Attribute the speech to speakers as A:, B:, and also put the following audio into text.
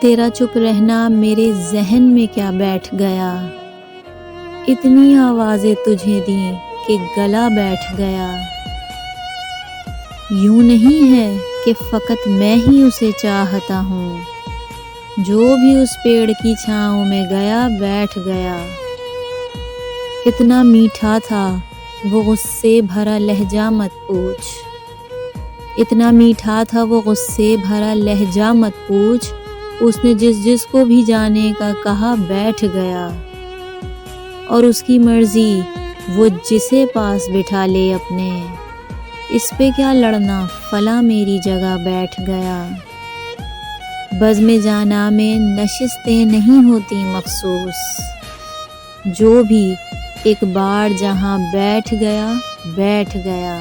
A: तेरा चुप रहना मेरे जहन में क्या बैठ गया, इतनी आवाज़ें तुझे दी कि गला बैठ गया। यूं नहीं है कि फ़कत मैं ही उसे चाहता हूँ, जो भी उस पेड़ की छाँव में गया बैठ गया। कितना मीठा था वो गुस्से भरा लहजा मत पूछ, इतना मीठा था वो गुस्से भरा लहजा मत पूछ। उसने जिस को भी जाने का कहा बैठ गया, और उसकी मर्जी वो जिसे पास बिठा ले अपने, इस पे क्या लड़ना फला मेरी जगह बैठ गया। बज़्म जाना में नशिस्तें नहीं होती मखसूस, जो भी एक बार जहाँ बैठ गया बैठ गया।